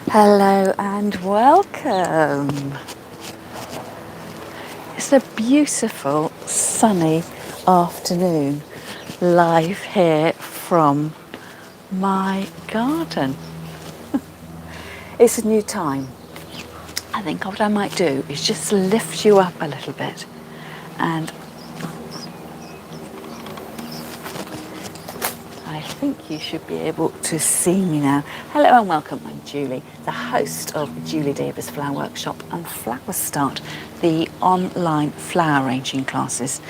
Hello and welcome. It's a beautiful sunny afternoon live here from my garden. It's a new time. I think what I might do is just lift you up a little bit, and I think you should be able to see me now. Hello and welcome. I'm Julie, the host of Julie Davis Flower Workshop and Flower Start, the online flower arranging classes.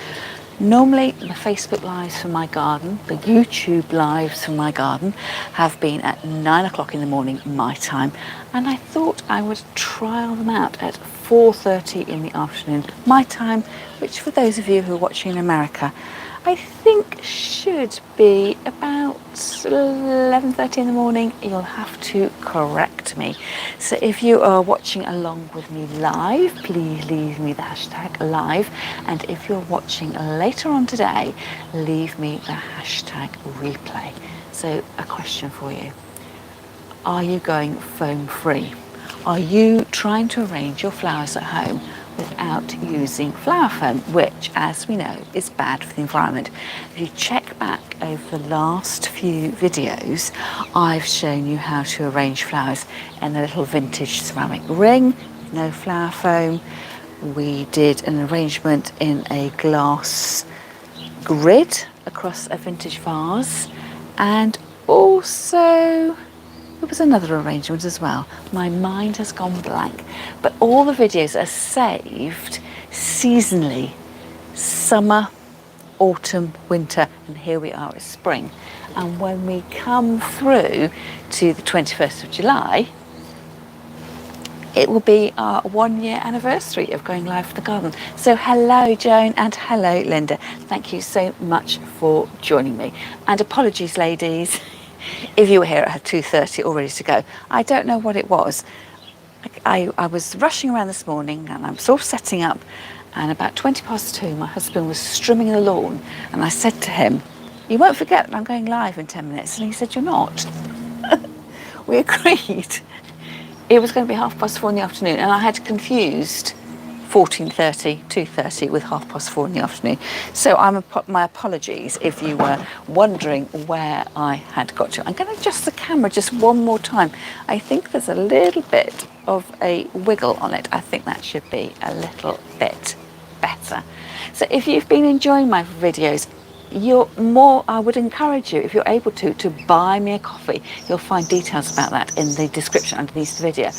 Normally the Facebook lives from my garden, the YouTube lives from my garden have been at 9 o'clock in the morning my time, and I thought I would trial them out at 4:30 in the afternoon my time, which for those of you who are watching in America, I think should be about 11:30 in the morning. You'll have to correct me. So if you are watching along with me live, please leave me the hashtag live. And if you're watching later on today, leave me the hashtag replay. So a question for you. Are you going foam free? Are you trying to arrange your flowers at home without using flower foam, which, as we know, is bad for the environment? If you check back over the last few videos, I've shown you how to arrange flowers in a little vintage ceramic ring, no flower foam. We did an arrangement in a glass grid across a vintage vase, and also there was another arrangement as well. My mind has gone blank, but all the videos are saved seasonally: summer, autumn, winter, and here we are at spring. And when we come through to the 21st of July, it will be our 1 year anniversary of going live for the garden. So hello Joan and hello Linda. Thank you so much for joining me. And apologies ladies, if you were here at 2:30 all ready to go. I don't know what it was. I was rushing around this morning and I'm sort of setting up, and about 2:20 my husband was trimming the lawn, and I said to him, "You won't forget that I'm going live in 10 minutes." And he said, "You're not." We agreed. It was going to be 4:30 in the afternoon, and I had confused 14:30, 2:30 with 4:30 in the afternoon. So my apologies if you were wondering where I had got to. I'm going to adjust the camera just one more time. I think there's a little bit of a wiggle on it. I think that should be a little bit better. So if you've been enjoying my videos, I would encourage you, if you're able to buy me a coffee. You'll find details about that in the description underneath the video.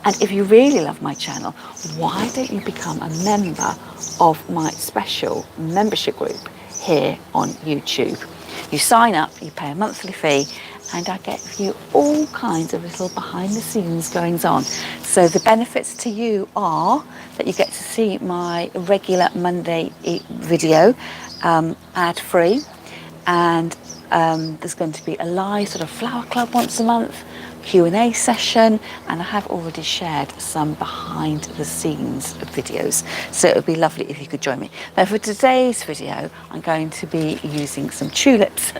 And if you really love my channel, why don't you become a member of my special membership group here on YouTube? You sign up, you pay a monthly fee, and I give you all kinds of little behind the scenes goings on. So the benefits to you are that you get to see my regular Monday video ad free, and there's going to be a live sort of flower club once a month, Q&A session, and I have already shared some behind the scenes videos, so it would be lovely if you could join me. Now for today's video I'm going to be using some tulips.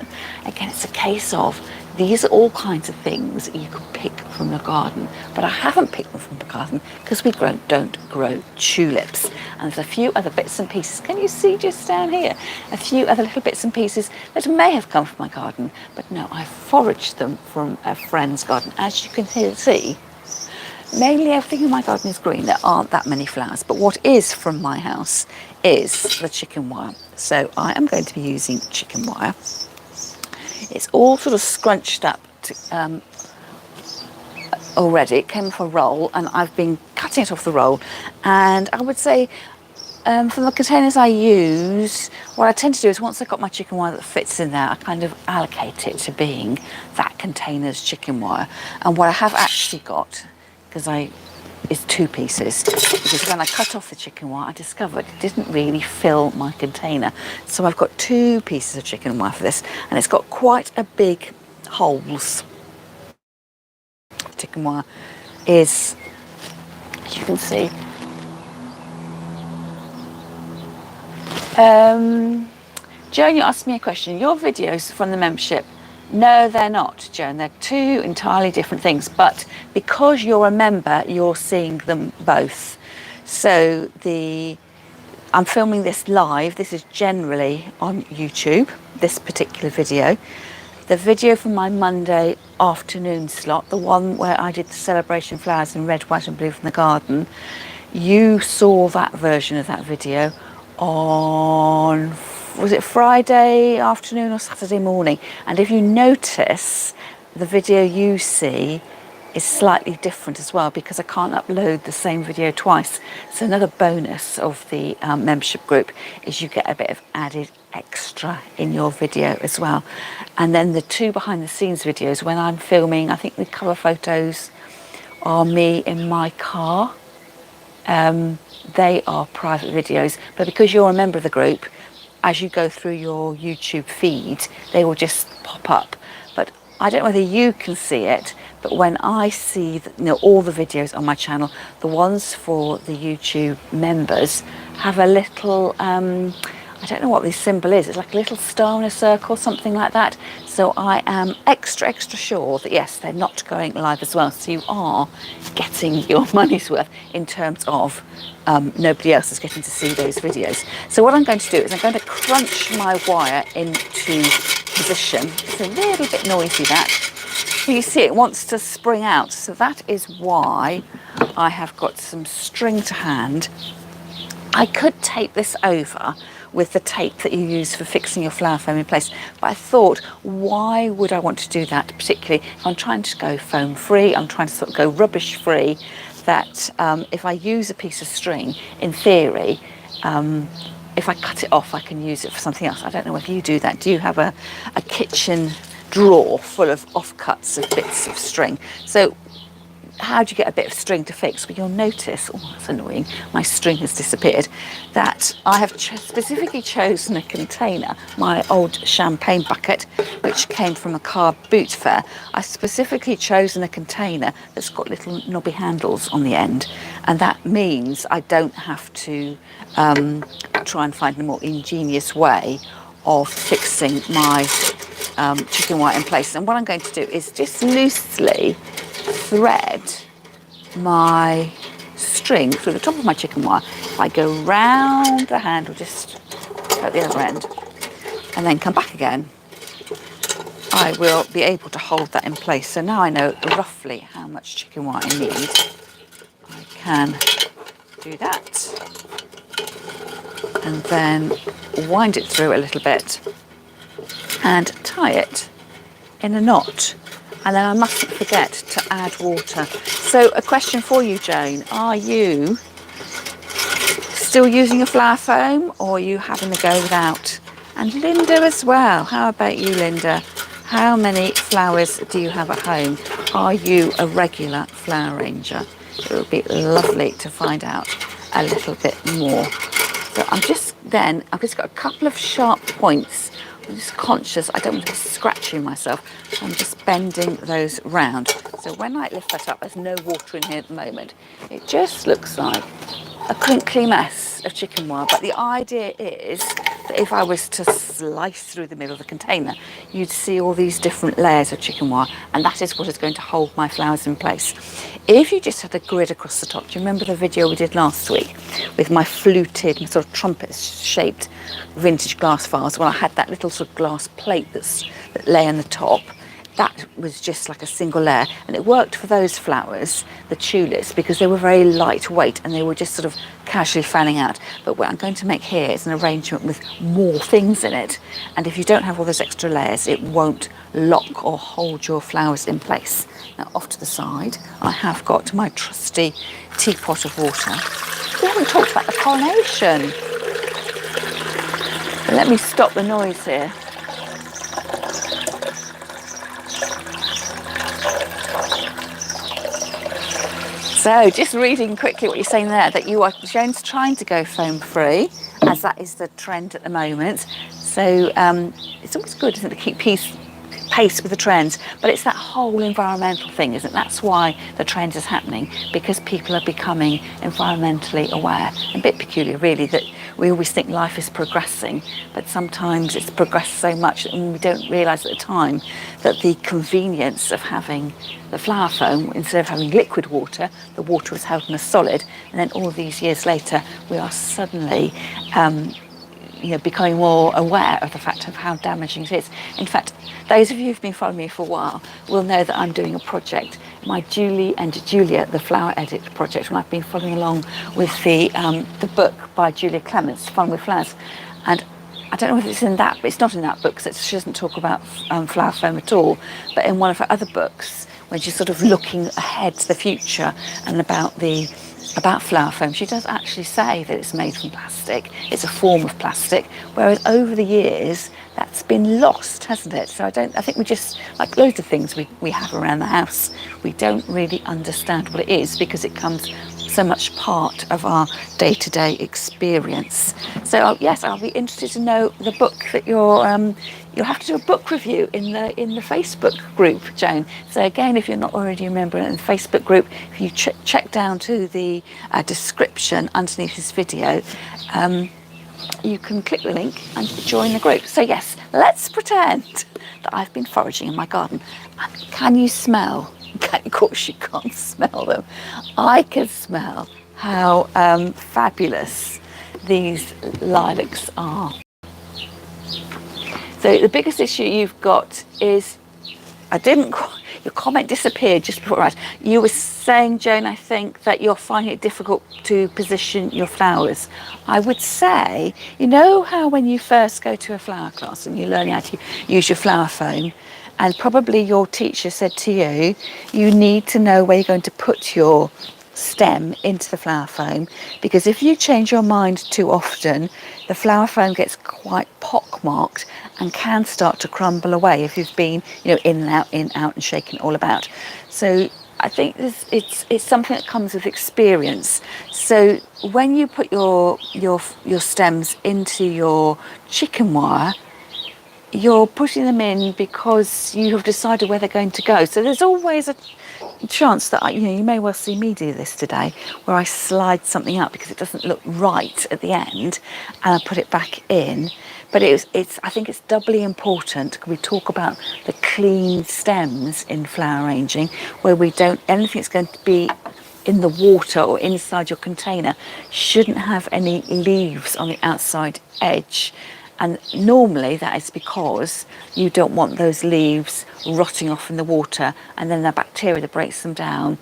Again, it's a case of these are all kinds of things you can pick from the garden, but I haven't picked them from the garden because we don't grow tulips. And there's a few other bits and pieces, can you see just down here? A few other little bits and pieces that may have come from my garden, but no, I foraged them from a friend's garden. As you can see, mainly everything in my garden is green. There aren't that many flowers, but what is from my house is the chicken wire. So I am going to be using chicken wire. It's all sort of scrunched up already. It came off a roll, and I've been cutting it off the roll. And I would say from the containers I use, what I tend to do is once I've got my chicken wire that fits in there, I kind of allocate it to being that container's chicken wire. And what I have actually got, is 2 pieces, because when I cut off the chicken wire I discovered it didn't really fill my container. So I've got 2 pieces of chicken wire for this, and it's got quite a big holes. Chicken wire is, as you can see, Joan, you asked me a question. Your videos from the membership No, they're not, Joan. They're two entirely different things. But because you're a member, you're seeing them both. So I'm filming this live. This is generally on YouTube, this particular video. The video from my Monday afternoon slot, the one where I did the celebration flowers in red, white and blue from the garden, you saw that version of that video on, was it Friday afternoon or Saturday morning? And if you notice, the video you see is slightly different as well, because I can't upload the same video twice. So another bonus of the membership group is you get a bit of added extra in your video as well. And then the two behind the scenes videos, when I'm filming, I think the cover photos are me in my car. They are private videos, but because you're a member of the group, as you go through your YouTube feed, they will just pop up. But I don't know whether you can see it, but when I see all the videos on my channel, the ones for the YouTube members have a little, I don't know what this symbol is. It's like a little star in a circle, something like that. So I am extra sure that yes, they're not going live as well. So you are getting your money's worth in terms of nobody else is getting to see those videos. So what I'm going to do is I'm going to crunch my wire into position. It's a little bit noisy, that. So you see it wants to spring out. So that is why I have got some string to hand. I could tape this over with the tape that you use for fixing your flower foam in place, but I thought, why would I want to do that, particularly if I'm trying to go foam free, I'm trying to sort of go rubbish free, that if I use a piece of string, in theory, if I cut it off, I can use it for something else. I don't know whether you do that. Do you have a kitchen drawer full of offcuts of bits of string? So how do you get a bit of string to fix? Well, you'll notice, oh, that's annoying, my string has disappeared, that I have specifically chosen a container, my old champagne bucket, which came from a car boot fair. I specifically chosen a container that's got little knobby handles on the end, and that means I don't have to try and find a more ingenious way of fixing my chicken wire in place. And what I'm going to do is just loosely thread my string through the top of my chicken wire. If I go round the handle, just at the other end, and then come back again, I will be able to hold that in place. So now I know roughly how much chicken wire I need. I can do that and then wind it through a little bit and tie it in a knot. And then I mustn't forget to add water. So a question for you, Joan. Are you still using a flower foam, or are you having to go without? And Linda as well. How about you, Linda? How many flowers do you have at home? Are you a regular flower arranger? It would be lovely to find out a little bit more. So I've just got a couple of sharp points. I'm just conscious I don't want to be scratching myself. So I'm just bending those round. So when I lift that up, there's no water in here at the moment. It just looks like a crinkly mess of chicken wire. But the idea is that if I was to slice through the middle of the container, you'd see all these different layers of chicken wire, and that is what is going to hold my flowers in place. If you just had a grid across the top, do you remember the video we did last week with my fluted, sort of trumpet-shaped vintage glass vase? Well, I had that little sort of glass plate that lay on the top. That was just like a single layer, and it worked for those flowers, the tulips, because they were very lightweight and they were just sort of casually fanning out. But what I'm going to make here is an arrangement with more things in it, and if you don't have all those extra layers, it won't lock or hold your flowers in place. Now, off to the side, I have got my trusty teapot of water. We haven't talked about the coronation. But let me stop the noise here. So just reading quickly what you're saying there, that you are trying to go foam free, as that is the trend at the moment. So it's always good, isn't it, to keep pace with the trends, but it's that whole environmental thing, isn't it? That's why the trend is happening, because people are becoming environmentally aware. A bit peculiar really that we always think life is progressing, but sometimes it's progressed so much and we don't realise at the time that the convenience of having the flower foam, instead of having liquid water, the water is held in a solid, and then all these years later we are suddenly becoming more aware of the fact of how damaging it is. In fact, those of you who've been following me for a while will know that I'm doing a project, my Julie and Julia, the Flower Edit project, and I've been following along with the book by Julia Clements, Fun with Flowers. And I don't know if it's in that, but it's not in that book because she doesn't talk about flower foam at all. But in one of her other books, when she's sort of looking ahead to the future and about flower foam, she does actually say that it's made from plastic. It's a form of plastic, whereas over the years that's been lost, hasn't it? So I think we just, like loads of things we have around the house, we don't really understand what it is because it comes so much part of our day-to-day experience. So yes, I'll be interested to know the book that you'll have to do a book review in the Facebook group, Joan. So again, if you're not already a member in the Facebook group, if you check down to the description underneath this video, you can click the link and join the group. So yes, let's pretend that I've been foraging in my garden. And can you smell? Of course you can't smell them. I can smell how fabulous these lilacs are. So the biggest issue you've got is, your comment disappeared just before I. You were saying, Joan, I think that you're finding it difficult to position your flowers. I would say, you know how when you first go to a flower class and you're learning how to use your flower foam, and probably your teacher said to you, you need to know where you're going to put your stem into the flower foam, because if you change your mind too often, the flower foam gets quite pockmarked and can start to crumble away if you've been, in and out, and shaking it all about. So I think it's something that comes with experience. So when you put your stems into your chicken wire, you're putting them in because you have decided where they're going to go. So there's always a chance that you may well see me do this today, where I slide something out because it doesn't look right at the end, and I put it back in. But I think it's doubly important. We talk about the clean stems in flower arranging, where anything that's going to be in the water or inside your container shouldn't have any leaves on the outside edge. And normally that is because you don't want those leaves rotting off in the water, and then the bacteria that breaks them down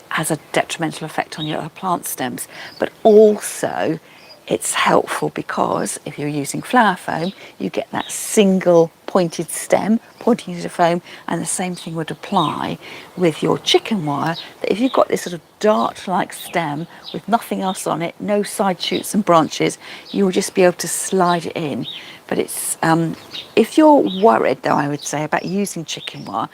has a detrimental effect on your plant stems. But also it's helpful because if you're using flower foam, you get that single pointed stem pointing to the foam, and the same thing would apply with your chicken wire, that if you've got this sort of dart-like stem with nothing else on it, no side shoots and branches, you will just be able to slide it in. But it's if you're worried, though, I would say, about using chicken wire,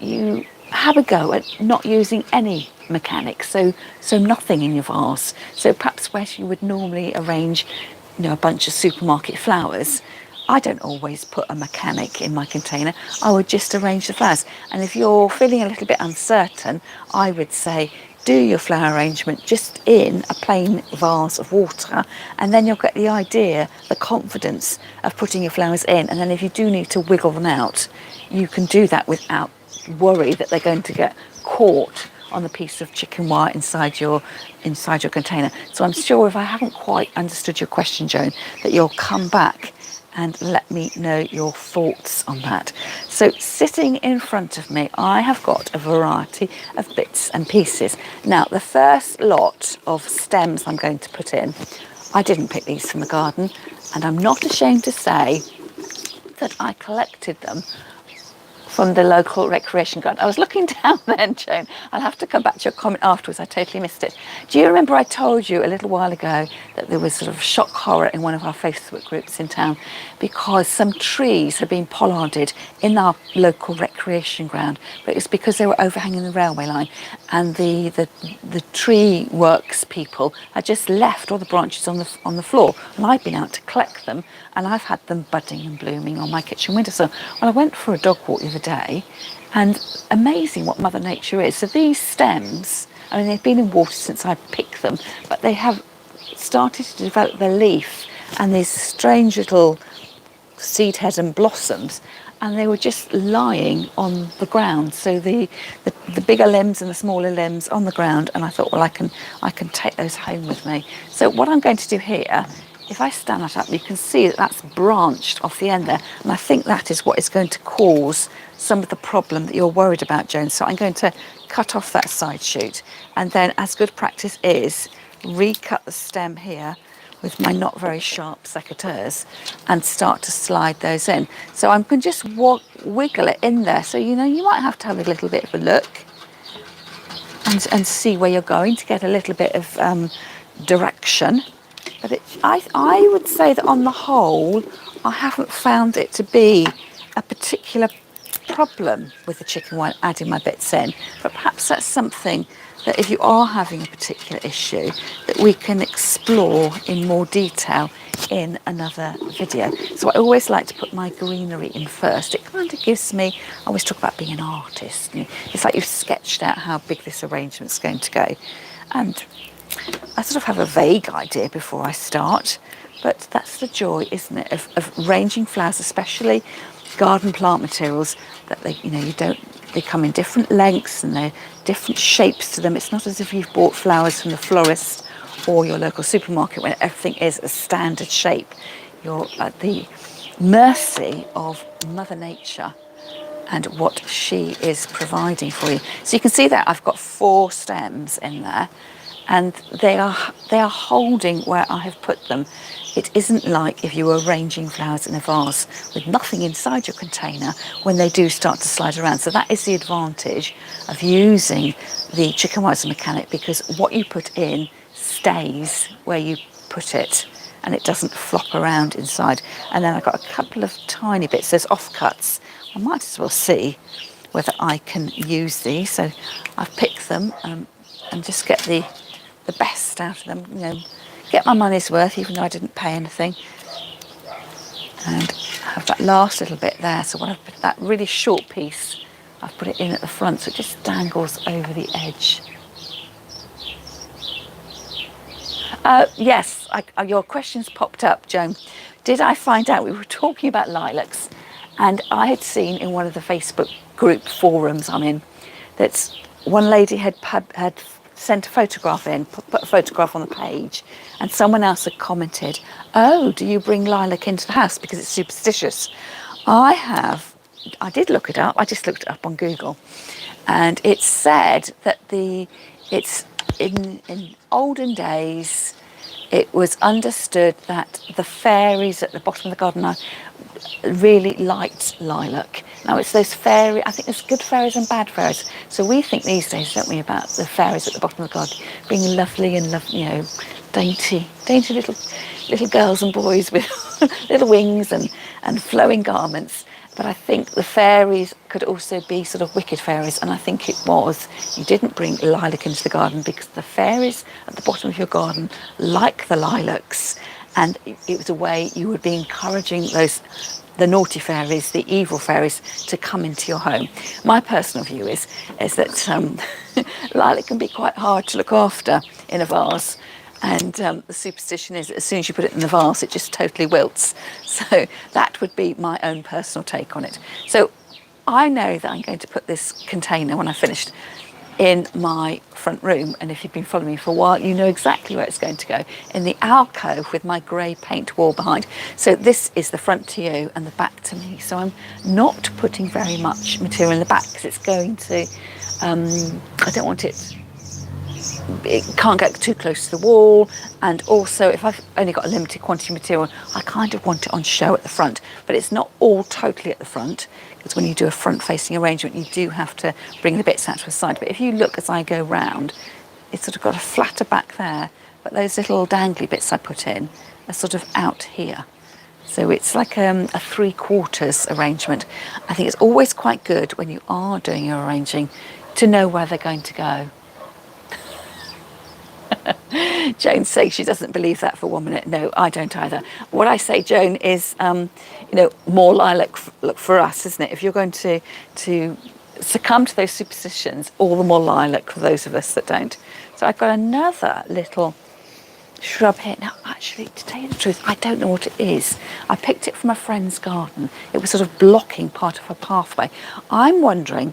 you have a go at not using any mechanics, so nothing in your vase. So perhaps where you would normally arrange a bunch of supermarket flowers, I don't always put a mechanic in my container. I would just arrange the flowers. And if you're feeling a little bit uncertain, I would say do your flower arrangement just in a plain vase of water, and then you'll get the idea, the confidence of putting your flowers in. And then if you do need to wiggle them out, you can do that without worry that they're going to get caught on the piece of chicken wire inside your container. So I'm sure, if I haven't quite understood your question, Joan, that you'll come back and let me know your thoughts on that. So sitting in front of me, I have got a variety of bits and pieces. Now, the first lot of stems I'm going to put in, I didn't pick these from the garden, and I'm not ashamed to say that I collected them from the local recreation ground. I was looking down then, Joan. I'll have to come back to your comment afterwards. I totally missed it. Do you remember I told you a little while ago that there was sort of shock horror in one of our Facebook groups in town because some trees had been pollarded in our local recreation ground, but it's because they were overhanging the railway line, and the tree works people had just left all the branches on the floor, and I'd been out to collect them, and I've had them budding and blooming on my kitchen windowsill. Well, I went for a dog walk the other day, and amazing what Mother Nature is. So these stems, they've been in water since I picked them, but they have started to develop their leaf and these strange little seed heads and blossoms, and they were just lying on the ground. So the bigger limbs and the smaller limbs on the ground, and I thought, well, I can take those home with me. So what I'm going to do here, if I stand that up, you can see that that's branched off the end there, and I think that is what is going to cause some of the problem that you're worried about, Joan. So I'm going to cut off that side shoot, and then, as good practice is, recut the stem here with my not very sharp secateurs and start to slide those in. So I'm going to just wiggle it in there. So, you know, you might have to have a little bit of a look and see where you're going to get a little bit of direction. But I would say that on the whole, I haven't found it to be a particular problem with the chicken wire adding my bits in. But perhaps that's something that if you are having a particular issue, that we can explore in more detail in another video. So I always like to put my greenery in first. It kind of gives me, I always talk about being an artist. It's like you've sketched out how big this arrangement's going to go. And I sort of have a vague idea before I start, but that's the joy, isn't it, of arranging flowers, especially garden plant materials, that they come in different lengths and they're different shapes to them. It's not as if you've bought flowers from the florist or your local supermarket when everything is a standard shape. You're at the mercy of Mother Nature and what she is providing for you. So you can see that I've got 4 stems in there, and they are holding where I have put them. It isn't like if you were arranging flowers in a vase with nothing inside your container when they do start to slide around. So that is the advantage of using the chicken wire as a mechanic, because what you put in stays where you put it and it doesn't flop around inside. And then I've got a couple of tiny bits, there's offcuts. I might as well see whether I can use these. So I've picked them and just get the best out of them, you know, get my money's worth even though I didn't pay anything. And have that last little bit there. So when I've put that really short piece, I've put it in at the front so it just dangles over the edge. Yes, your questions popped up, Joan. Did I find out we were talking about lilacs, and I had seen in one of the Facebook group forums I'm in that one lady had sent a photograph in, put a photograph on the page, and someone else had commented, oh, do you bring lilac into the house because it's superstitious? I did look it up, I just looked it up on Google, and it said that it's in olden days, it was understood that the fairies at the bottom of the garden really liked lilac. Now it's those fairy, I think there's good fairies and bad fairies. So we think these days, don't we, about the fairies at the bottom of the garden being lovely and you know, dainty little girls and boys with little wings and flowing garments. But I think the fairies could also be sort of wicked fairies, and I think it was, you didn't bring lilac into the garden because the fairies at the bottom of your garden like the lilacs, and it was a way you would be encouraging the naughty fairies, the evil fairies, to come into your home. My personal view is that lilac can be quite hard to look after in a vase, and the superstition is that as soon as you put it in the vase, it just totally wilts. So that would be my own personal take on it. So I know that I'm going to put this container, when I've finished, in my front room, and if you've been following me for a while, you know exactly where it's going to go, in the alcove with my grey paint wall behind. So this is the front to you and the back to me. So I'm not putting very much material in the back because it's going to, I don't want it can't get too close to the wall, and also if I've only got a limited quantity of material, I kind of want it on show at the front, but it's not all totally at the front, because when you do a front facing arrangement you do have to bring the bits out to the side. But if you look as I go round, it's sort of got a flatter back there, but those little dangly bits I put in are sort of out here. So it's like a 3/4 arrangement. I think it's always quite good when you are doing your arranging to know where they're going to go. Joan says she doesn't believe that for 1 minute. No, I don't either. What I say, Joan, is more lilac for us, isn't it? If you're going to succumb to those superstitions, all the more lilac for those of us that don't. So I've got another little shrub here. Now, actually, to tell you the truth, I don't know what it is. I picked it from a friend's garden. It was sort of blocking part of her pathway. I'm wondering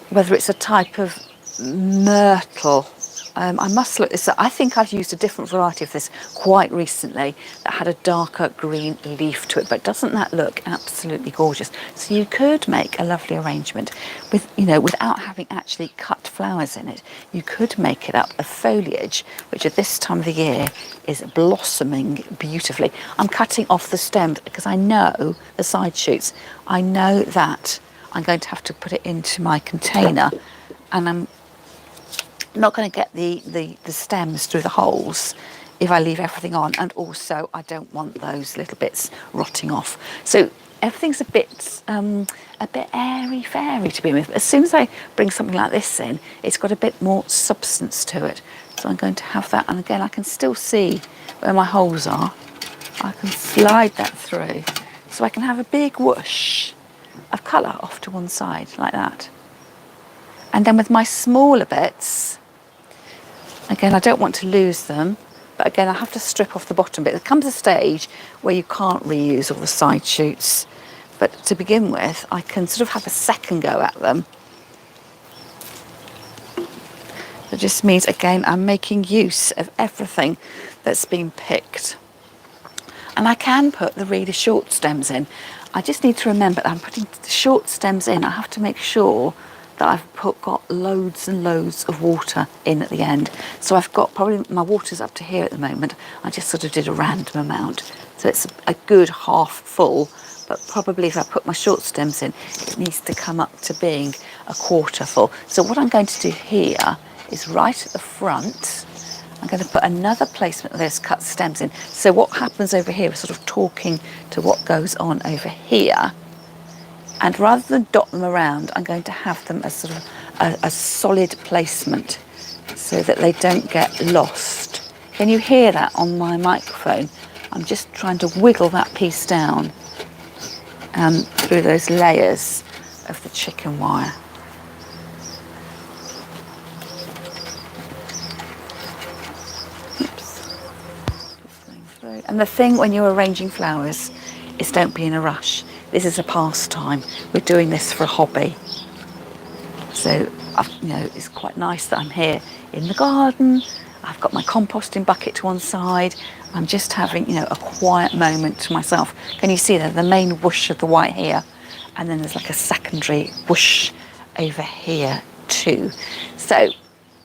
whether it's a type of myrtle. I must look this up. I think I've used a different variety of this quite recently that had a darker green leaf to it, but doesn't that look absolutely gorgeous? So you could make a lovely arrangement with, you know, without having actually cut flowers in it. You could make it up of foliage, which at this time of the year is blossoming beautifully. I'm cutting off the stems because I know the side shoots. I know that I'm going to have to put it into my container, and I'm not going to get the stems through the holes if I leave everything on, and also I don't want those little bits rotting off. So everything's a bit airy fairy to begin with. But as soon as I bring something like this in, it's got a bit more substance to it. So I'm going to have that, and again I can still see where my holes are. I can slide that through, so I can have a big whoosh of colour off to one side like that. And then with my smaller bits, again, I don't want to lose them, but again, I have to strip off the bottom bit. There comes a stage where you can't reuse all the side shoots, but to begin with, I can sort of have a second go at them. It just means, again, I'm making use of everything that's been picked. And I can put the really short stems in. I just need to remember that I'm putting the short stems in. I have to make sure that I've got loads and loads of water in at the end. So I've got probably, my water's up to here at the moment. I just sort of did a random amount. So it's a good half full, but probably if I put my short stems in, it needs to come up to being a quarter full. So what I'm going to do here is right at the front, I'm going to put another placement of those cut stems in. So what happens over here is sort of talking to what goes on over here. And rather than dot them around, I'm going to have them as sort of a solid placement so that they don't get lost. Can you hear that on my microphone? I'm just trying to wiggle that piece down through those layers of the chicken wire. Oops. Just going through. And the thing when you're arranging flowers is don't be in a rush. This is a pastime. We're doing this for a hobby. So, you know, it's quite nice that I'm here in the garden. I've got my composting bucket to one side. I'm just having, you know, a quiet moment to myself. Can you see the main whoosh of the white here? And then there's like a secondary whoosh over here too. So,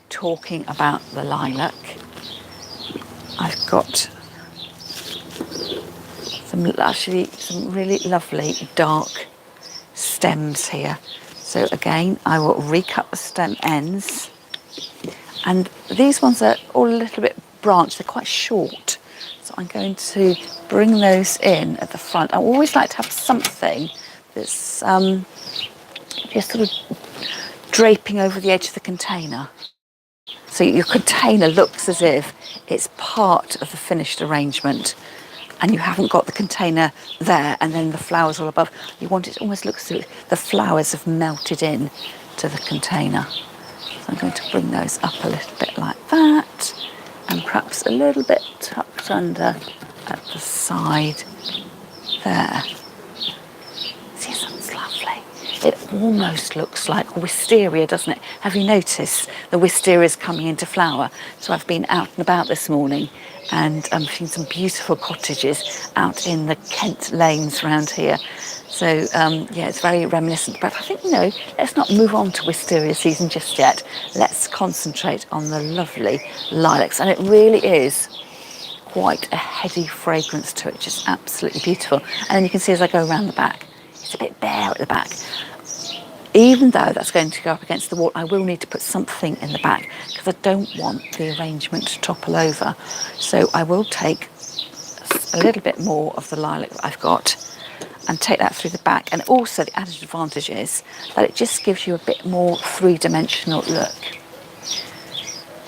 talking about the lilac, I've got some really lovely dark stems here. So again, I will recut the stem ends, and these ones are all a little bit branched, they're quite short, so I'm going to bring those in at the front. I always like to have something that's just sort of draping over the edge of the container, so your container looks as if it's part of the finished arrangement and you haven't got the container there and then the flowers all above. You want it to almost look as if the flowers have melted in to the container. So I'm going to bring those up a little bit like that, and perhaps a little bit tucked under at the side there. See, that's lovely. It almost looks like wisteria, doesn't it? Have you noticed the wisteria is coming into flower? So I've been out and about this morning, and I'm seeing some beautiful cottages out in the Kent lanes around here. So yeah, it's very reminiscent. But I think, you know, let's not move on to wisteria season just yet. Let's concentrate on the lovely lilacs. And it really is quite a heady fragrance to it, just absolutely beautiful. And then you can see as I go around the back, it's a bit bare at the back. Even though that's going to go up against the wall, I will need to put something in the back because I don't want the arrangement to topple over. So I will take a little bit more of the lilac that I've got and take that through the back. And also the added advantage is that it just gives you a bit more three-dimensional look.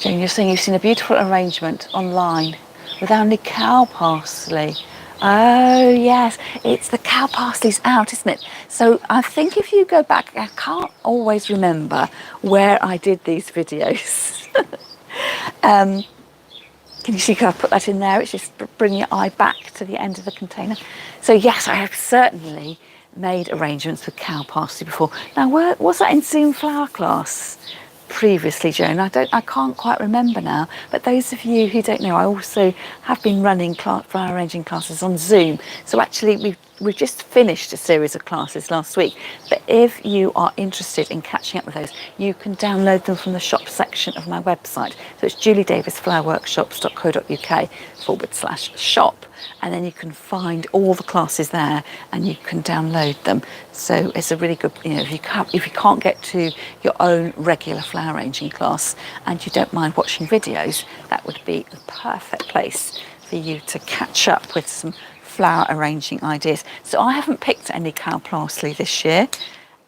Jane, you're saying you've seen a beautiful arrangement online with only cow parsley. Oh yes, it's the cow parsley's out, isn't it? So I think if you go back, I can't always remember where I did these videos. Can you see, I put that in there? It's just bringing your eye back to the end of the container. So yes, I have certainly made arrangements with cow parsley before. Now, was that in Zoom flower class previously, Joan? I can't quite remember now. But those of you who don't know, I also have been running flower arranging classes on Zoom. So actually, we've just finished a series of classes last week. But if you are interested in catching up with those, you can download them from the shop section of my website. So it's juliedavisflowerworkshops.co.uk/shop. And then you can find all the classes there and you can download them. So it's a really good, if you can't get to your own regular flower arranging class and you don't mind watching videos, that would be the perfect place for you to catch up with some flower arranging ideas. So I haven't picked any cow parsley this year,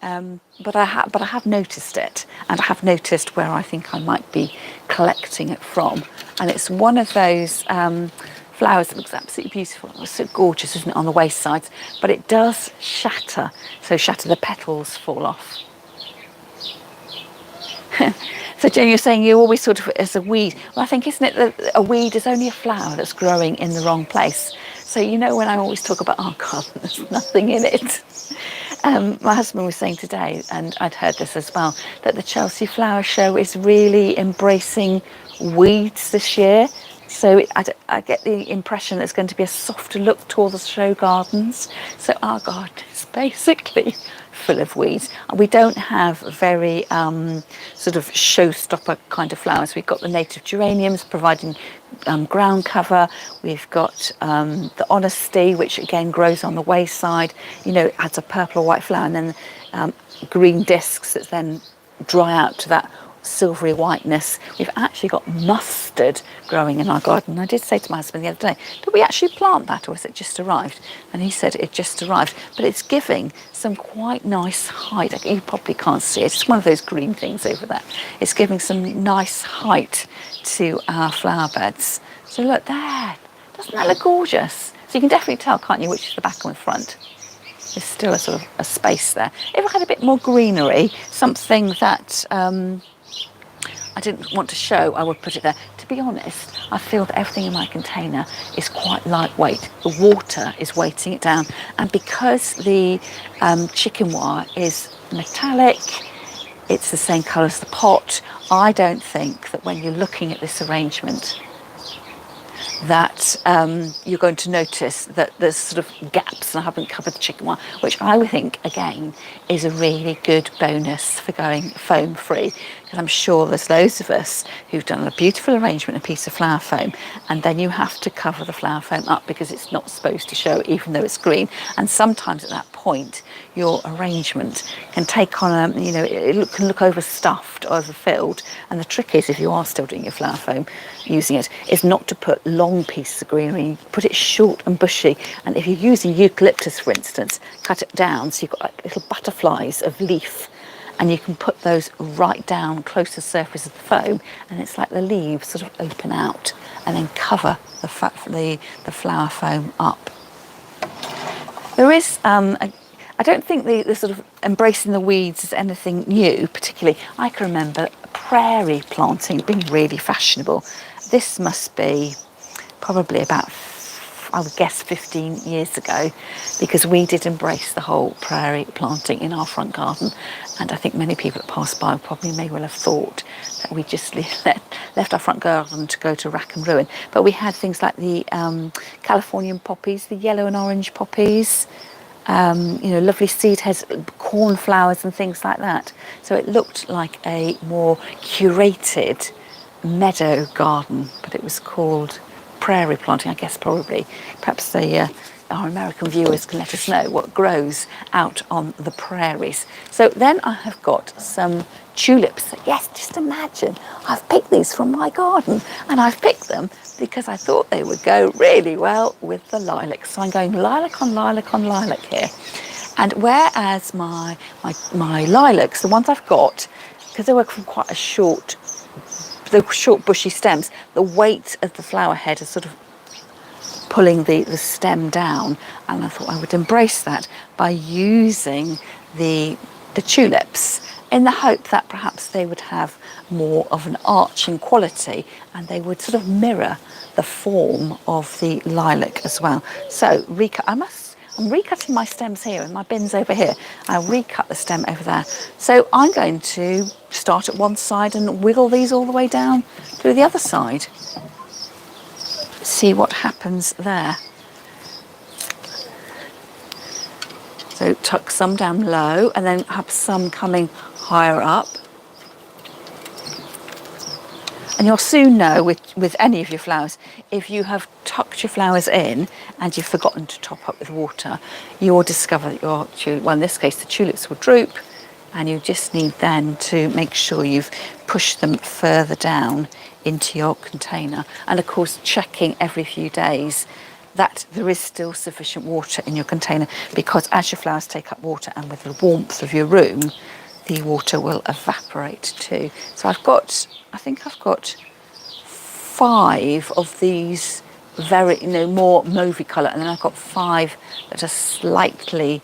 but I have noticed it, and I have noticed where I think I might be collecting it from. And it's one of those flowers that looks absolutely beautiful. It's so gorgeous, isn't it, on the waist sides? But it does shatter. So the petals fall off. So Jane, you're saying you always sort of as a weed. Well, I think, isn't it that a weed is only a flower that's growing in the wrong place? So when I always talk about, oh God, there's nothing in it. My husband was saying today, and I'd heard this as well, that the Chelsea Flower Show is really embracing weeds this year. So I get the impression that it's going to be a softer look to all the show gardens. So our garden is basically full of weeds. We don't have very sort of showstopper kind of flowers. We've got the native geraniums providing ground cover. We've got the honesty, which again grows on the wayside. Adds a purple or white flower, and then green discs that then dry out to that silvery whiteness. We've actually got mustard growing in our garden. I did say to my husband the other day, did we actually plant that or has it just arrived? And he said it just arrived, but it's giving some quite nice height. You probably can't see it. It's one of those green things over there. It's giving some nice height to our flower beds. So look there, doesn't that look gorgeous? So you can definitely tell, can't you, which is the back and the front. There's still a sort of a space there. If I had a bit more greenery, something that I didn't want to show, I would put it there. To be honest, I feel that everything in my container is quite lightweight. The water is weighting it down. And because the chicken wire is metallic, it's the same colour as the pot, I don't think that when you're looking at this arrangement that you're going to notice that there's sort of gaps and I haven't covered the chicken wire, which I would think, again, is a really good bonus for going foam free. Because I'm sure there's loads of us who've done a beautiful arrangement, a piece of flower foam, and then you have to cover the flower foam up because it's not supposed to show even though it's green. And sometimes at that point, your arrangement can take on it can look overstuffed, overfilled. And the trick is, if you are still doing your flower foam, using it, is not to put long pieces of greenery, put it short and bushy. And if you're using eucalyptus, for instance, cut it down so you've got like little butterflies of leaf, and you can put those right down close to the surface of the foam, and it's like the leaves sort of open out and then cover the flower foam up. There is I don't think the sort of embracing the weeds is anything new particularly. I can remember prairie planting being really fashionable. This must be probably about, I would guess, 15 years ago, because we did embrace the whole prairie planting in our front garden. And I think many people that passed by probably may well have thought that we just left our front garden to go to rack and ruin. But we had things like the Californian poppies, the yellow and orange poppies, lovely seed heads, cornflowers and things like that. So it looked like a more curated meadow garden, but it was called prairie planting, I guess. Probably, perhaps our American viewers can let us know what grows out on the prairies. So then I have got some tulips. Yes, just imagine, I've picked these from my garden, and I've picked them because I thought they would go really well with the lilac. So I'm going lilac on lilac on lilac here. And whereas my lilacs, the ones I've got, because they work from quite the short bushy stems, the weight of the flower head is sort of pulling the stem down, and I thought I would embrace that by using the tulips in the hope that perhaps they would have more of an arching quality and they would sort of mirror the form of the lilac as well. So I'm recutting my stems here and my bin's over here. I'll recut the stem over there. So I'm going to start at one side and wiggle these all the way down to the other side. See what happens there. So tuck some down low and then have some coming higher up. And you'll soon know with any of your flowers, if you have tucked your flowers in and you've forgotten to top up with water, you will discover that your tulip, well in this case the tulips will droop, and you just need then to make sure you've pushed them further down into your container. And of course checking every few days that there is still sufficient water in your container, because as your flowers take up water and with the warmth of your room, the water will evaporate too. So I think I've got 5 of these very, more mauvey colour, and then I've got 5 that are slightly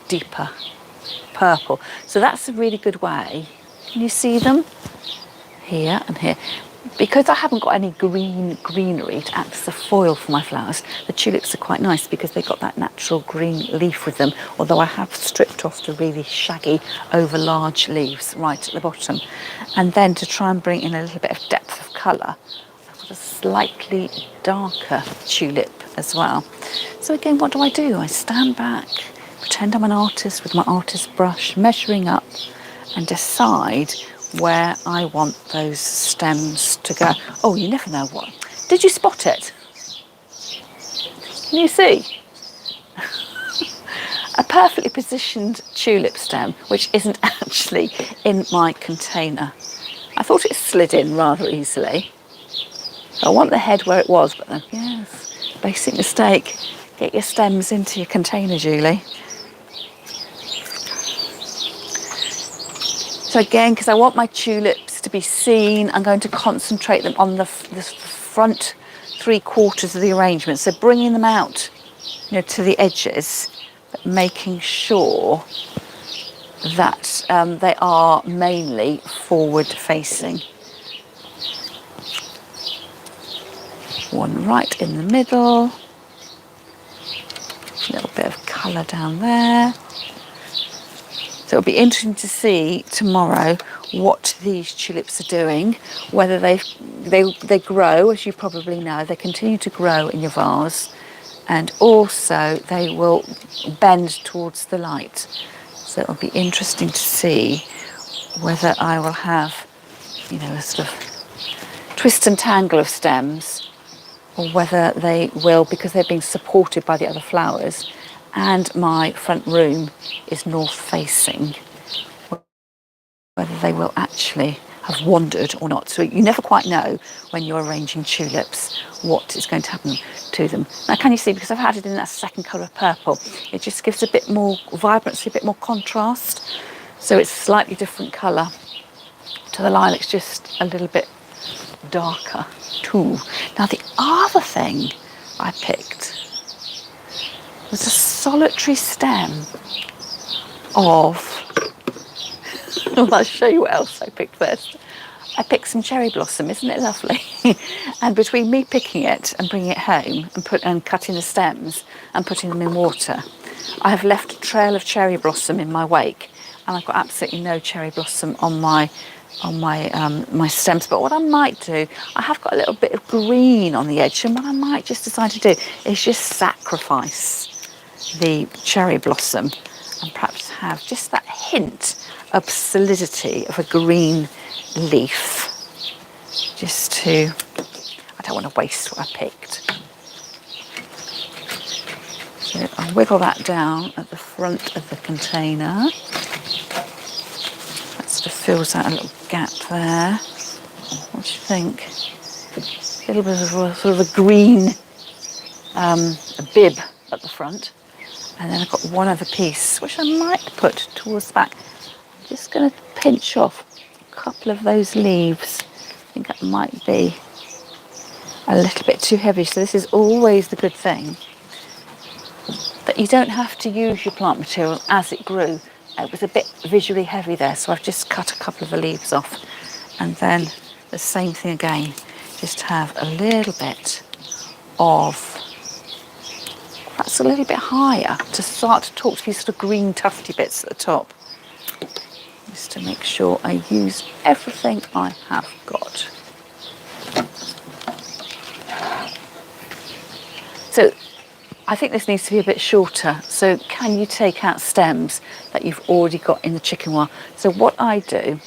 deeper purple. So that's a really good way. Can you see them? Here and here. Because I haven't got any greenery to act as a foil for my flowers, the tulips are quite nice because they've got that natural green leaf with them, although I have stripped off the really shaggy over large leaves right at the bottom. And then to try and bring in a little bit of depth of colour, I've got a slightly darker tulip as well. So again, what do? I stand back, pretend I'm an artist with my artist brush, measuring up, and decide where I want those stems to go. Oh, you never know what. Did you spot it? Can you see? A perfectly positioned tulip stem, which isn't actually in my container. I thought it slid in rather easily. I want the head where it was, but then, yes, basic mistake. Get your stems into your container, Julie. So again, because I want my tulips to be seen, I'm going to concentrate them on the front 3/4 of the arrangement. So bringing them out, to the edges, but making sure that they are mainly forward facing. One right in the middle. A little bit of colour down there. So it'll be interesting to see tomorrow what these tulips are doing, whether they grow, as you probably know, they continue to grow in your vase, and also they will bend towards the light. So it'll be interesting to see whether I will have, a sort of twist and tangle of stems, or whether they will, because they're being supported by the other flowers, and my front room is north facing, whether they will actually have wandered or not. So you never quite know when you're arranging tulips what is going to happen to them. Now can you see, because I've added in that second colour of purple, it just gives a bit more vibrancy, a bit more contrast. So it's a slightly different colour to the lilacs, just a little bit darker too. Now the other thing I picked was a solitary stem of, well, I'll show you what else I picked first. I picked some cherry blossom, isn't it lovely? And between me picking it and bringing it home and cutting the stems and putting them in water, I have left a trail of cherry blossom in my wake, and I've got absolutely no cherry blossom on my stems. But what I might do, I have got a little bit of green on the edge, and what I might just decide to do is just sacrifice the cherry blossom and perhaps have just that hint of solidity of a green leaf, just to, I don't want to waste what I picked. So I'll wiggle that down at the front of the container. That sort of fills out a little gap there. What do you think? A little bit of a sort of a green a bib at the front. And then I've got one other piece, which I might put towards the back. I'm just going to pinch off a couple of those leaves. I think that might be a little bit too heavy. So this is always the good thing, that you don't have to use your plant material as it grew. it was a bit visually heavy there, so I've just cut a couple of the leaves off. And then the same thing again, just have a little bit of, perhaps a little bit higher, to start to talk to these sort of green tufty bits at the top. Just to make sure I use everything I have got. So I think this needs to be a bit shorter. So can you take out stems that you've already got in the chicken wire? So what I do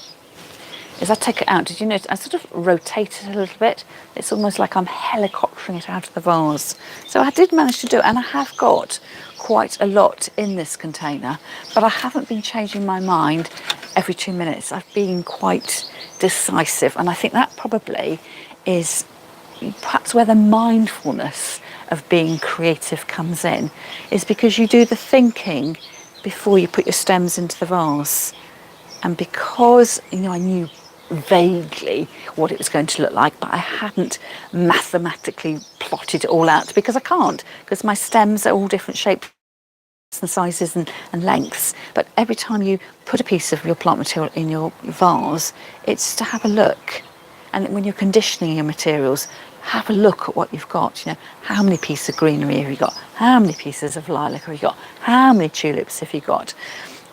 is I take it out. Did you notice I sort of rotate it a little bit? It's almost like I'm helicoptering it out of the vase. So I did manage to do it, and I have got quite a lot in this container, but I haven't been changing my mind every 2 minutes. I've been quite decisive, and I think that probably is perhaps where the mindfulness of being creative comes in, is because you do the thinking before you put your stems into the vase. And because, you know, I knew vaguely what it was going to look like, but I hadn't mathematically plotted it all out, because I can't, because my stems are all different shapes and sizes and lengths. But every time you put a piece of your plant material in your vase, it's to have a look. And when you're conditioning your materials, have a look at what you've got. You know, how many pieces of greenery have you got? How many pieces of lilac have you got? How many tulips have you got?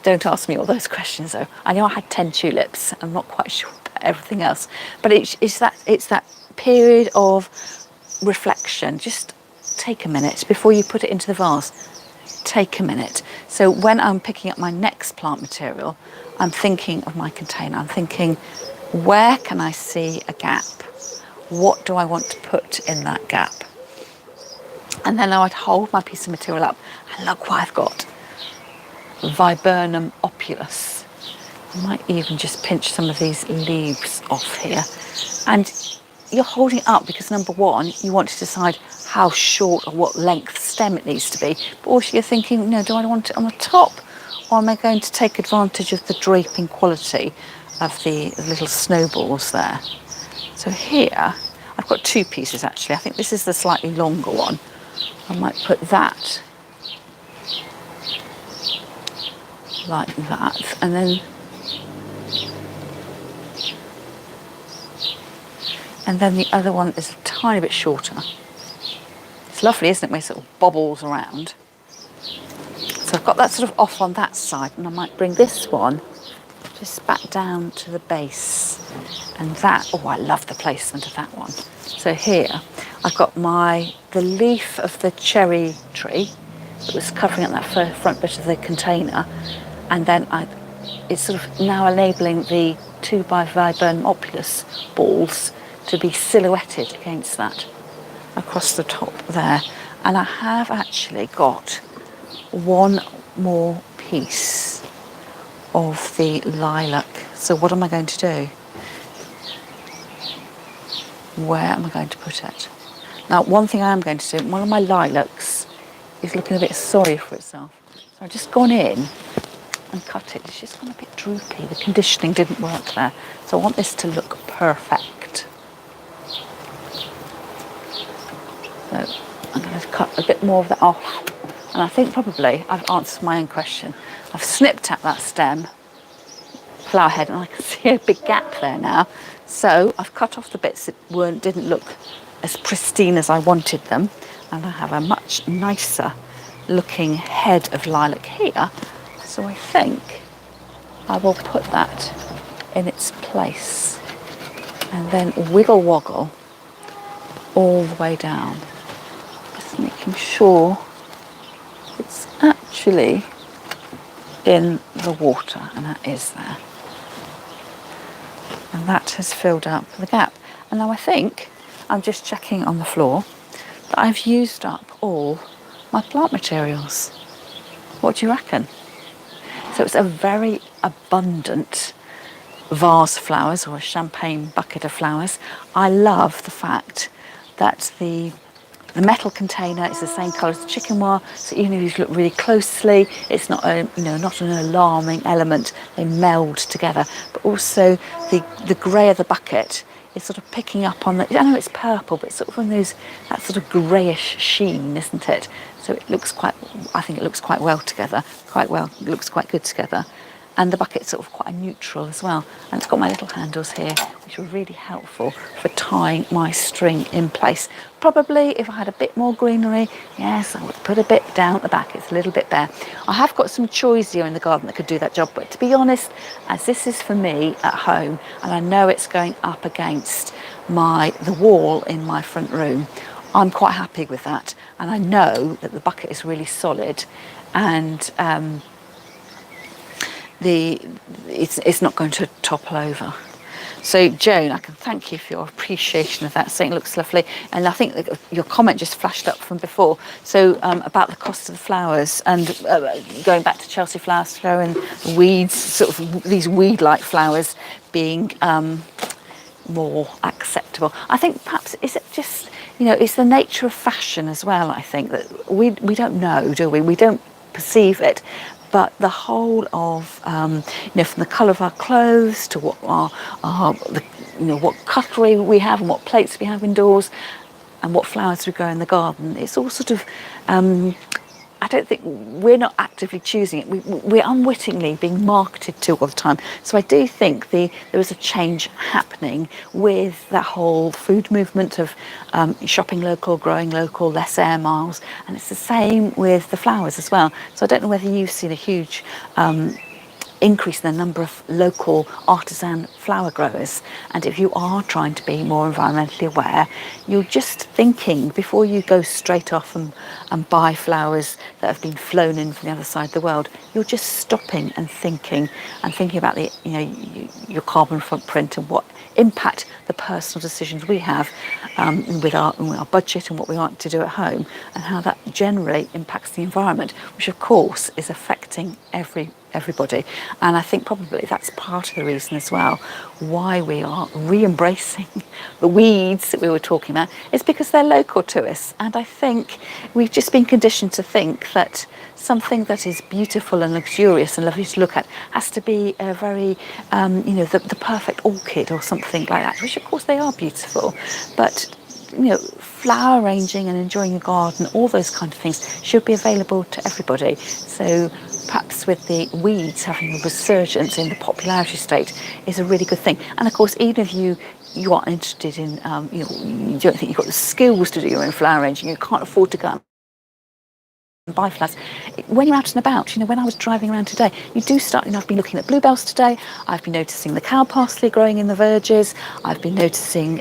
Don't ask me all those questions though. I know I had 10 tulips. I'm not quite sure about everything else. But it's that period of reflection. Just take a minute before you put it into the vase. Take a minute. So when I'm picking up my next plant material, I'm thinking of my container. I'm thinking, where can I see a gap? What do I want to put in that gap? And then I would hold my piece of material up and look what I've got. Viburnum opulus. I might even just pinch some of these leaves off here. And you're holding it up because, number one, you want to decide how short or what length stem it needs to be. But also you're thinking, you know, do I want it on the top, or am I going to take advantage of the draping quality of the little snowballs there? So here, I've got two pieces actually. I think this is the slightly longer one. I might put that like that, and then the other one is a tiny bit shorter. It's lovely, isn't it, when it sort of bobbles around. So I've got that sort of off on that side, and I might bring this one just back down to the base. And that, oh, I love the placement of that one. So here, I've got the leaf of the cherry tree that was covering up that front bit of the container, and then it's sort of now enabling the 2 by Viburnum opulus balls to be silhouetted against that across the top there. And I have actually got one more piece of the lilac. So what am I going to do? Where am I going to put it? Now, one thing I am going to do, one of my lilacs is looking a bit sorry for itself. So I've just gone in and cut it. It's just gone a bit droopy. The conditioning didn't work there. So I want this to look perfect. So I'm going to cut a bit more of that off. And I think probably I've answered my own question. I've snipped at that stem, flower head, and I can see a big gap there now. So I've cut off the bits that didn't look as pristine as I wanted them. And I have a much nicer looking head of lilac here. So I think I will put that in its place and then wiggle woggle all the way down. Just making sure it's actually in the water, and that is there. And that has filled up the gap. And now I think I'm just checking on the floor that I've used up all my plant materials. What do you reckon? So it's a very abundant vase of flowers, or a champagne bucket of flowers. I love the fact that the metal container is the same colour as the chicken wire, so even if you look really closely, it's not not an alarming element. They meld together. But also the grey of the bucket is sort of picking up on the, I know it's purple, but it's sort of one of those, that sort of greyish sheen, isn't it? So it looks quite, I think it looks quite well together, it looks quite good together. And the bucket's sort of quite a neutral as well. And it's got my little handles here, which are really helpful for tying my string in place. Probably if I had a bit more greenery, yes, I would put a bit down at the back. It's a little bit bare. I have got some choisier in the garden that could do that job, but to be honest, as this is for me at home, and I know it's going up against the wall in my front room, I'm quite happy with that. And I know that the bucket is really solid, and it's not going to topple over. So Joan, I can thank you for your appreciation of that, saying it looks lovely. And I think that your comment just flashed up from before, so about the cost of the flowers, and going back to Chelsea Flower Show and weeds, sort of these weed-like flowers being more acceptable. I think perhaps, is it just, it's the nature of fashion as well. I think that we don't know, do we? We don't perceive it. But the whole of, from the colour of our clothes to what what cutlery we have and what plates we have indoors and what flowers we grow in the garden, it's all sort of, I don't think, we're not actively choosing it. We're unwittingly being marketed to all the time. So I do think there is a change happening with that whole food movement of shopping local, growing local, less air miles. And it's the same with the flowers as well. So I don't know whether you've seen a huge increase in the number of local artisan flower growers, and if you are trying to be more environmentally aware, you're just thinking before you go straight off and buy flowers that have been flown in from the other side of the world. You're just stopping and thinking about the your carbon footprint and what impact the personal decisions we have with our budget and what we want to do at home, and how that generally impacts the environment, which of course is affecting everybody. And I think probably that's part of the reason as well why we are re-embracing the weeds that we were talking about, is because they're local to us. And I think we've just been conditioned to think that something that is beautiful and luxurious and lovely to look at has to be a very the perfect orchid or something like that, which of course they are beautiful, but flower arranging and enjoying your garden, all those kind of things should be available to everybody. So perhaps with the weeds having a resurgence in the popularity state is a really good thing. And of course, even if you aren't interested in, you don't think you've got the skills to do your own flower arranging, you can't afford to go and buy flowers, when you're out and about, when I was driving around today, you do start, I've been looking at bluebells today, I've been noticing the cow parsley growing in the verges, I've been noticing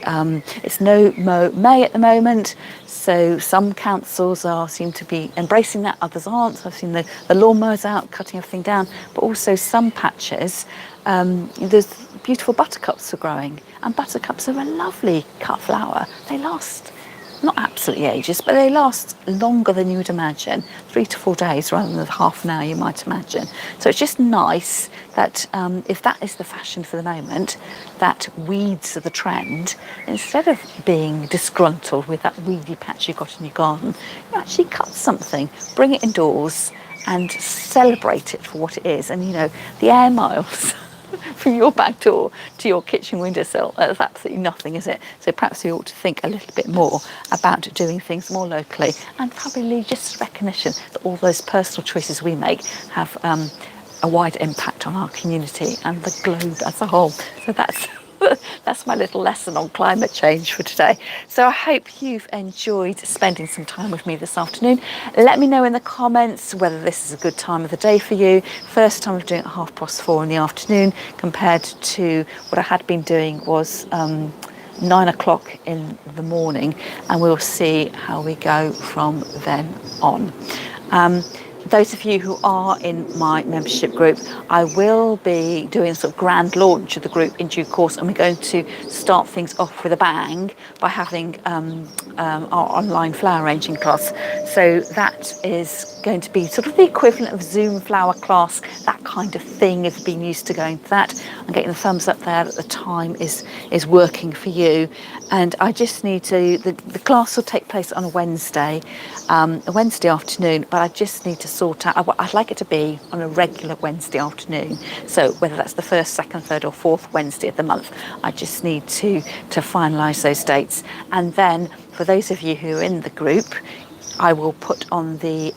it's no mow May at the moment, so some councils seem to be embracing that, others aren't. I've seen the lawnmowers out cutting everything down, but also some patches there's beautiful buttercups are growing, and buttercups are a lovely cut flower. They last not absolutely ages, but they last longer than you would imagine, 3 to 4 days rather than half an hour you might imagine. So it's just nice that if that is the fashion for the moment, that weeds are the trend, instead of being disgruntled with that weedy patch you've got in your garden, you actually cut something, bring it indoors and celebrate it for what it is. And the air miles from your back door to your kitchen windowsill, that's absolutely nothing, is it? So perhaps we ought to think a little bit more about doing things more locally, and probably just recognition that all those personal choices we make have a wide impact on our community and the globe as a whole. So that's my little lesson on climate change for today. So I hope you've enjoyed spending some time with me this afternoon. Let me know in the comments whether this is a good time of the day for you. First time of doing it at 4:30 in the afternoon, compared to what I had been doing was 9 o'clock in the morning, and we'll see how we go from then on. Those of you who are in my membership group, I will be doing a sort of grand launch of the group in due course, and we're going to start things off with a bang by having our online flower arranging class. So that is going to be sort of the equivalent of Zoom flower class, that that kind of thing, if you've been used to going to that. I'm getting the thumbs up there that the time is working for you. And I just need to, the class will take place on a Wednesday afternoon, but I just need to sort out, I'd like it to be on a regular Wednesday afternoon. So whether that's the first, second, third or fourth Wednesday of the month, I just need to finalise those dates. And then for those of you who are in the group, I will put on the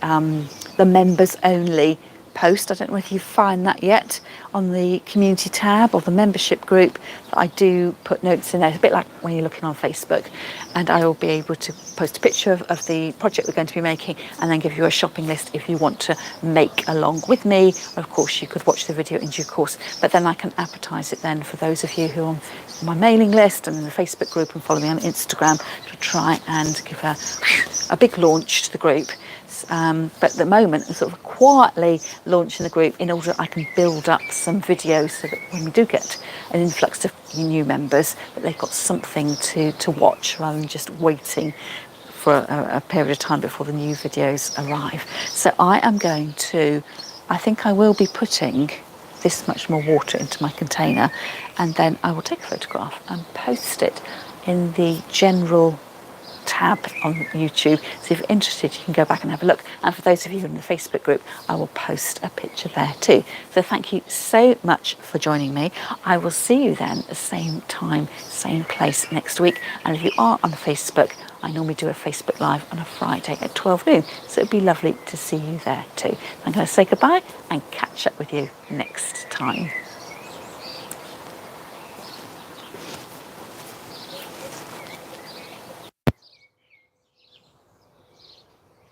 members only post. I don't know if you find that yet on the community tab or the membership group. I do put notes in there. It's a bit like when you're looking on Facebook, and I will be able to post a picture of the project we're going to be making and then give you a shopping list if you want to make along with me. Of course, you could watch the video in due course, but then I can advertise it then for those of you who are on my mailing list and in the Facebook group and follow me on Instagram to try and give a big launch to the group. But at the moment, I'm sort of quietly launching the group in order that I can build up some videos so that when we do get an influx of new members, that they've got something to watch rather than just waiting for a period of time before the new videos arrive. So I think I will be putting this much more water into my container, and then I will take a photograph and post it in the general tab on YouTube. So if you're interested, you can go back and have a look. And for those of you in the Facebook group, I will post a picture there too. So thank you so much for joining me. I will see you then at the same time, same place next week. And if you are on Facebook, I normally do a Facebook Live on a Friday at 12 noon. So it'd be lovely to see you there too. I'm going to say goodbye and catch up with you next time.